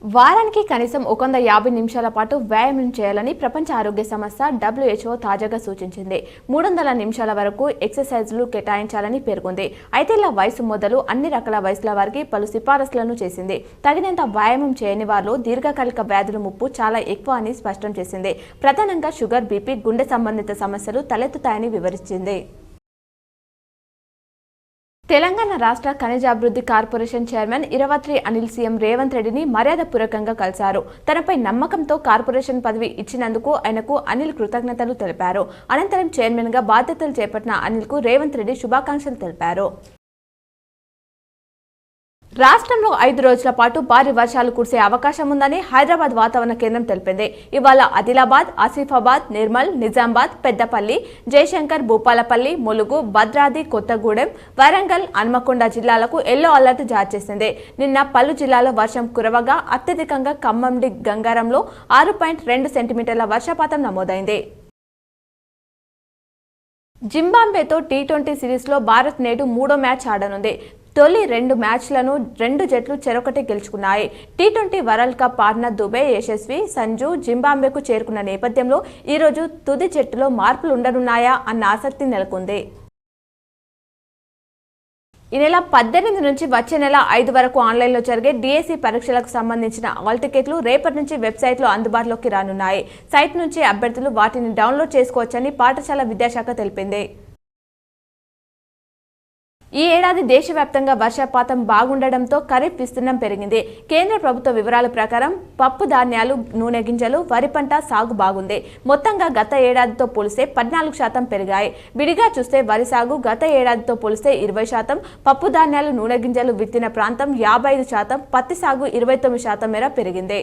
వారానికి కనీసం 150 నిమిషాల పాటు వ్యాయామం చేయాలని ప్రపంచ ఆరోగ్య సంస్థ WHO తాజాగా సూచించింది. 300 నిమిషాల వరకు ఎక్సర్సైజులు కేటాయించాలని పేర్కొంది. అయితే ఇలా వయసు మొదలు అన్ని రకాల వయసుల వారికి పలు సిఫారసులను చేసింది. తగినంత వ్యాయామం చేయని వారిలో దీర్ఘకాలిక వ్యాధుల ముప్పు చాలా ఎక్కువ అని స్పష్టం చేసింది. ప్రధానంగా షుగర్, బీపీ, గుండె సంబంధిత సమస్యలు తలెత్తుతాయని వివరించింది. తెలంగాణ రాష్ట్ర ఖనిజాభివృద్ధి corporation chairman Iravatri Anil CM Revanth రెడ్డిని మర్యాదపూర్వకంగా కలిశారు. తనపై నమ్మకంతో కార్పొరేషన్ పదవి ఇచ్చినందుకు ఆయనకు అనిల్ కృతజ్ఞతలు తెలిపారు. అనంతరం చైర్మన్ గా బాధ్యతలు చేపట్టిన అనిల్ కు రేవంత్ రెడ్డి శుభాకాంక్షలు తెలిపారు. రాష్ట్రంలో 5 రోజుల పాటు భారీ వర్షాలు కురిసే అవకాశం ఉందని హైదరాబాద్ వాతావరణ కేంద్రం తెలిపింది. ఇవాళ ఆదిలాబాద్, ఆసిఫాబాద్, నిర్మల్, నిజామాబాద్, పెద్దపల్లి, జయశంకర్, భూపాలపల్లి, ములుగు, భద్రాద్రి కొత్తగూడెం, వరంగల్, హన్మకొండ జిల్లాలకు ఎల్లో అలర్ట్ జారీ చేసింది. నిన్న పలు జిల్లాల్లో వర్షం కురవగా అత్యధికంగా ఖమ్మండి గంగారంలో 6.2 సెంటీమీటర్ల వర్షపాతం నమోదైంది. జింబాబ్వేతో T20 సిరీస్లో భారత్ నేడు 3వ మ్యాచ్ ఆడనుంది. తొలి 2 మ్యాచ్లను 2 జట్లు చెరొకటి గెలుచుకున్నాయి. T20 world cup partner Dube Yashasvi, Sanju జింబాబ్వేకు చేరుకున్న నేపథ్యంలో ఈరోజు తుది జట్టులో మార్పులు ఉండనున్నాయా అన్న ఆసక్తి నెలకొంది. ఈ నెల 18 నుంచి వచ్చే నెల 5 వరకు ఆన్లైన్లో జరిగే DSE పరీక్షలకు సంబంధించిన ఆల్ టికెట్లు రేపటి నుంచి వెబ్సైట్లో అందుబాటులోకి రానున్నాయి. సైట్ నుంచి అభ్యర్థులు వాటిని డౌన్లోడ్ చేసుకోవచ్చని పాఠశాల విద్యాశాఖ తెలిపింది. ఈ ఏడాది దేశవ్యాప్తంగా వర్షపాతం బాగుండడంతో ఖరీఫ్ విస్తీర్ణం పెరిగింది. కేంద్ర ప్రభుత్వ వివరాల ప్రకారం పప్పు ధాన్యాలు, నూనె గింజలు, వరి పంట సాగు బాగుంది. మొత్తంగా గత ఏడాదితో పోలిస్తే 14% పెరిగాయి. విడిగా చూస్తే వరి సాగు గత ఏడాదితో పోలిస్తే 20%, పప్పు ధాన్యాలు, నూనె గింజలు విత్తిన ప్రాంతం 55%, పత్తి సాగు 29% మేర పెరిగింది.